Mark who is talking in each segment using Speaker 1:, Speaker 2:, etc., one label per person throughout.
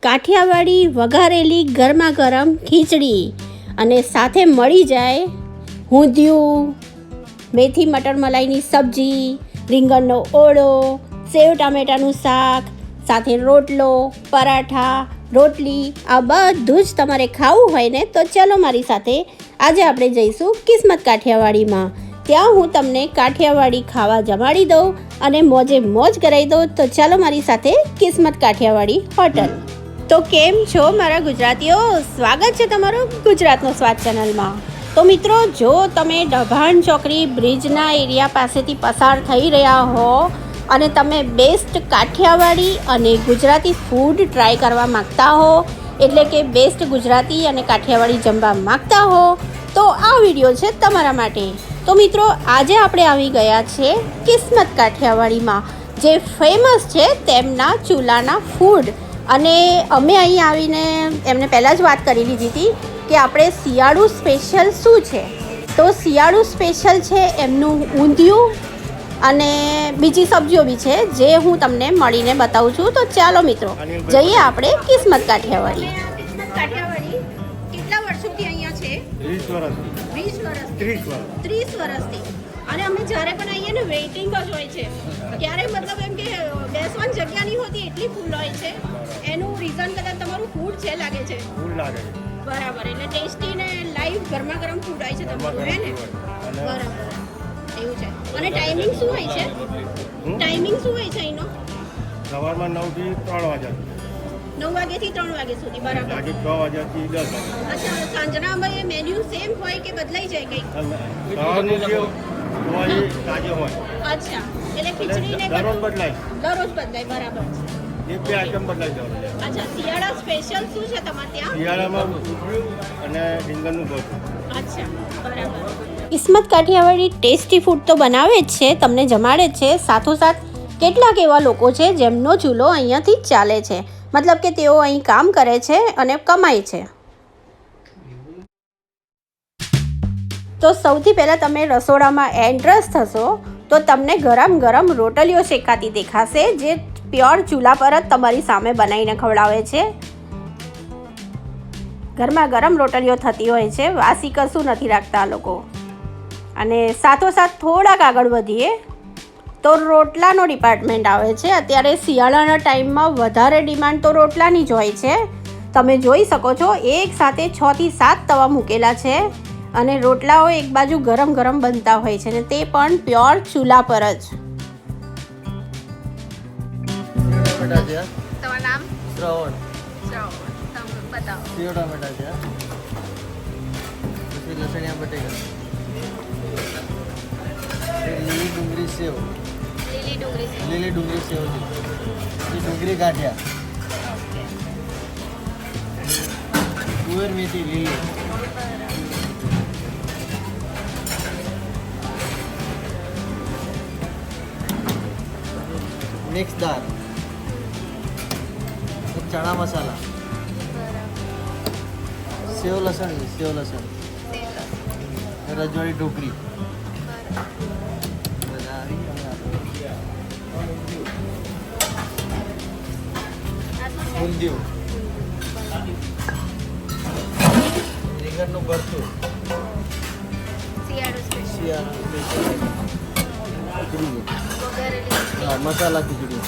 Speaker 1: કાઠિયાવાડી વઘારેલી ગરમા ગરમ ખીચડી અને સાથે મળી જાય ઊંધિયું, મેથી મટર મલાઈની સબ્જી, રીંગણનો ઓળો, સેવ ટામેટાનું શાક, સાથે રોટલો, પરાઠા, રોટલી, આ બધું જ તમારે ખાવું હોય ને તો ચલો મારી સાથે આજે આપણે જઈશું કિસ્મત કાઠિયાવાડીમાં. ત્યાં હું તમને કાઠિયાવાડી ખાવા જમાડી દઉં અને મોજે મોજ કરાવી દઉં. તો ચાલો મારી સાથે કિસ્મત કાઠિયાવાડી હોટલ. તો કેમ છો મારા ગુજરાતીઓ? સ્વાગત છે તમારું ગુજરાતનો સ્વાદ ચેનલમાં. તો મિત્રો, જો તમે ડભાણ ચોકડી બ્રિજના એરિયા પાસેથી પસાર થઈ રહ્યા હો અને તમે બેસ્ટ કાઠિયાવાડી અને ગુજરાતી ફૂડ ટ્રાય કરવા માગતા હો, એટલે કે બેસ્ટ ગુજરાતી અને કાઠિયાવાડી જમવા માગતા હો, તો આ વિડીયો છે તમારા માટે. તો મિત્રો, આજે આપણે આવી ગયા છે કિસ્મત કાઠિયાવાડીમાં, જે ફેમસ છે તેમના ચૂલાના ફૂડ. અને અમે અહીં આવીને એમને પહેલાં જ વાત કરી લીધી હતી કે આપણે શિયાળુ સ્પેશિયલ શું છે. તો શિયાળુ સ્પેશિયલ છે એમનું ઊંધિયું અને બીજી સબ્જીઓ બી છે, જે હું તમને મળીને બતાવું છું. તો ચાલો મિત્રો, જઈએ આપણે કિસ્મત કાઠિયાવાડી. કિસ્મત કાઠિયાવાડી કેટલા વર્ષોથી અહીંયા છે? 30 વર્ષથી. અને અમે જ્યારે પણ આવીએ ને વેઇટિંગ જ હોય છે, ક્યારે મતલબ એમ કે બેસવાની જગ્યા નહીં હોતી, એટલી ફૂલ હોય છે. એનું રીઝન કદાચ તમારું ફૂડ છે લાગે છે. બરાબર, એટલે ટેસ્ટી ને લાઈવ ગરમા ગરમ ફૂડ હોય છે તમારું, હે ને? બરાબર, એવું છે. અને ટાઈમિંગ શું હોય છે? ટાઈમિંગ શું હોય છે અહીંનો?
Speaker 2: સવારમાં 9 થી 3 વાગ્યા.
Speaker 1: 9 વાગ્યાથી 3 વાગ્યા સુધી. બરાબર.
Speaker 2: આજે 6 વાગ્યાથી 10 વાગ્યા.
Speaker 1: અચ્છા, સાંજના મેન્યુ સેમ હોય કે બદલાઈ જાય કંઈક?
Speaker 2: સવારનું જે હોય તાજે હોય.
Speaker 1: અચ્છા, એટલે ખીચડી ને
Speaker 2: દરરોજ બદલાય.
Speaker 1: બરાબર.
Speaker 2: એક બે આઈટમ બદલાઈ જવાનું.
Speaker 1: અચ્છા, શિયાળા સ્પેશિયલ શું છે તમારે ત્યાં?
Speaker 2: શિયાળામાં અને રીંગણનું ભરતું.
Speaker 1: અચ્છા, બરાબર. કિસ્મત કાઠિયાવાડી ટેસ્ટી ફૂડ તો બનાવે જ છે, તમને જમાડે જ છે. સાથોસાથ કેટલાક એવા લોકો છે જેમનો ચૂલો અહીંયાથી જ ચાલે છે, મતલબ કે તેઓ અહીં કામ કરે છે અને કમાય છે. તો સૌથી પહેલાં તમે રસોડામાં એન્ટ્રસ થશો તો તમને ગરમ ગરમ રોટલીઓ શેકાતી દેખાશે, જે પ્યોર ચૂલા પર જ તમારી સામે બનાવીને ખવડાવે છે. ગરમા ગરમ રોટલીઓ થતી હોય છે, વાસી કશું નથી રાખતા આ લોકો. અને સાથોસાથ થોડાક આગળ વધીએ તો રોટલાનો ડિપાર્ટમેન્ટ આવે છે. અત્યારે શિયાળાના ટાઈમમાં વધારે ડિમાન્ડ તો રોટલાની જ હોય છે. તમે જોઈ શકો છો, એક સાથે 6 થી 7 તવા મૂકેલા છે અને રોટલાઓ એક બાજુ ગરમ ગરમ બનતા હોય છે, ને તે પણ પ્યોર ચૂલા પર જ. તમારું નામ?
Speaker 3: શ્રવણ.
Speaker 1: તમે બતાવો.
Speaker 3: સેવ ટામેટા છે, પછી લસણિયા બટેકા, લીલી ડુંગળી સેવ, લીલી ડુંગળી સેવ છે, પછી ડુંગળી ગાંઠિયા, તુવેર મેથી લીલી, મિક્સ દાળ, ચણા મસાલા, સેવ લસણ, રજવાડી ઢોકળી, ઊંધિયું, રીંગણનું ભરતું, ખીચડી, મસાલા ખીચડી,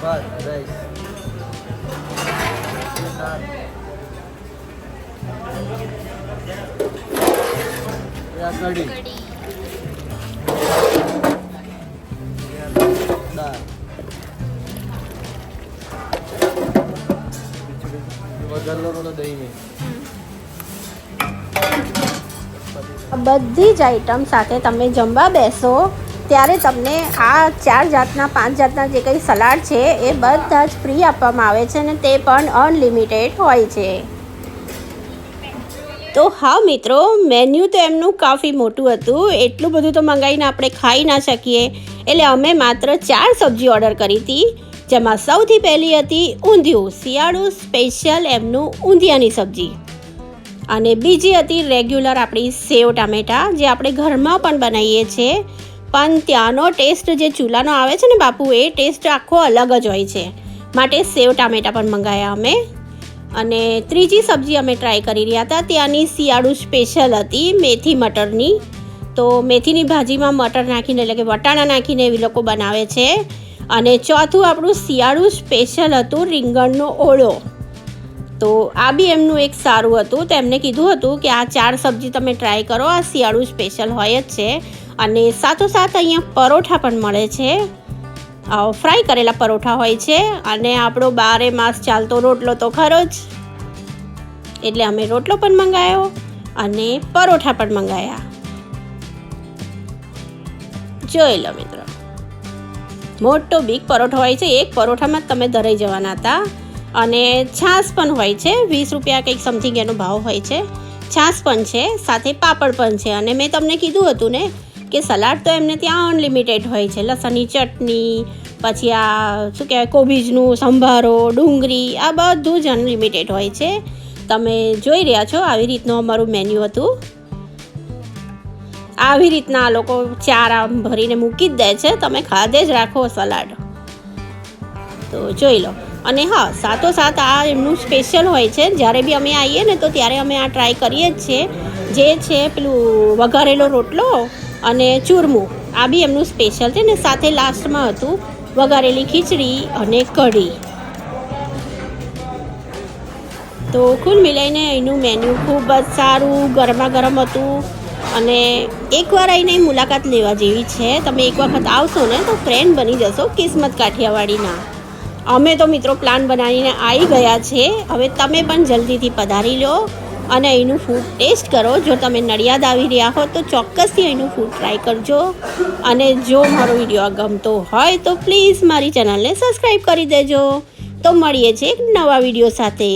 Speaker 3: ભાત, રાઈસ, કઢી, દાળ, વઘારેલો રોટલો, દહીં મેં.
Speaker 1: બધી જ આઈટમ સાથે તમે જમવા બેસો ત્યારે તમને આ 4 જાતના 5 જાતના જે કંઈ સલાડ છે એ બધા જ ફ્રી આપવામાં આવે છે, અને તે પણ અનલિમિટેડ હોય છે. તો હા મિત્રો, મેન્યુ તો એમનું કાફી મોટું હતું. એટલું બધું તો મંગાવીને આપણે ખાઈ ના શકીએ, એટલે અમે માત્ર 4 સબ્જી ઓર્ડર કરી હતી, જેમાં સૌથી પહેલી હતી ઊંધિયું, શિયાળુ સ્પેશિયલ એમનું ઊંધિયાની સબ્જી. અને બીજી હતી રેગ્યુલર આપણી સેવ ટામેટા, જે આપણે ઘરમાં પણ બનાવીએ છીએ. પણ ત્યાંનો ટેસ્ટ જે ચૂલાનો આવે છે ને બાપુ, એ ટેસ્ટ આખો અલગ જ હોય છે. માટે સેવ ટામેટા પણ મંગાવ્યા અમે. અને ત્રીજી સબ્જી અમે ટ્રાય કરી રહ્યા હતા, ત્યાંની શિયાળુ સ્પેશિયલ હતી મેથી મટરની. તો મેથીની ભાજીમાં મટર નાખીને એટલે કે વટાણા નાખીને એવી લોકો બનાવે છે. અને ચોથું આપણું શિયાળુ સ્પેશિયલ હતું રીંગણનો ઓળો. તો આ બી એમનું એક સારું હતું. તો એમને કીધું હતું કે આ 4 સબ્જી તમે ટ્રાય કરો, આ શિયાળુ સ્પેશિયલ હોય જ છે. અને સાથોસાથ અહીંયા પરોઠા પણ મળે છે, ફ્રાય કરેલા પરોઠા હોય છે. અને આપણો 12 માસ ચાલતો રોટલો તો ખરો જ, એટલે અમે રોટલો પણ મંગાવ્યો અને પરોઠા પણ મંગાવ્યા. જોઈ લો મિત્રો, મોટો બિગ પરોઠો હોય છે, એક પરોઠામાં જ તમે ધરાઈ જવાના હતા. અને છાશ પણ હોય છે, 20 રૂપિયા કંઈક સમથિંગ એનો ભાવ હોય છે. છાશ પણ છે, સાથે પાપડ પણ છે. અને મેં તમને કીધું હતું ને કે સલાડ તો એમને ત્યાં અનલિમિટેડ હોય છે. લસણની ચટણી, પછી આ શું કહેવાય કોબીજનું સંભારો, ડુંગળી, આ બધું જ અનલિમિટેડ હોય છે. તમે જોઈ રહ્યા છો, આવી રીતનું અમારું મેન્યુ હતું. આવી રીતના આ લોકો 4 આમ ભરીને મૂકી જ દે છે, તમે ખાધે જ રાખો સલાડ. તો જોઈ લો. અને હા, સાથોસાથ આ એમનું સ્પેશિયલ હોય છે. જ્યારે બી અમે આવીએ ને તો ત્યારે અમે આ ટ્રાય કરીએ જ છીએ, જે છે પેલું વઘારેલો રોટલો અને ચૂરમું. આ બી એમનું સ્પેશિયલ છે. ને સાથે લાસ્ટમાં હતું વઘારેલી ખીચડી અને કઢી. તો કુલ મિલાઈને એનું મેન્યુ ખૂબ જ સારું, ગરમા ગરમ હતું. અને એકવાર આવીને મુલાકાત લેવા જેવી છે. તમે એક વખત આવશો ને તો ફ્રેન્ડ બની જશો કિસ્મત કાઠિયાવાડીના. અમે તો મિત્રો પ્લાન બનાવીને આવી ગયા છે. હવે તમે પણ જલ્દીથી પધારી લો અને અહીંનું ફૂડ ટેસ્ટ કરો. જો તમે નડિયાદ આવી રહ્યા હો તો ચોક્કસથી અહીંનું ફૂડ ટ્રાય કરજો. અને જો મારો વિડીયો ગમતો હોય તો પ્લીઝ મારી ચેનલને સબસ્ક્રાઈબ કરી દેજો. તો મળીએ છીએ એક નવા વિડીયો સાથે.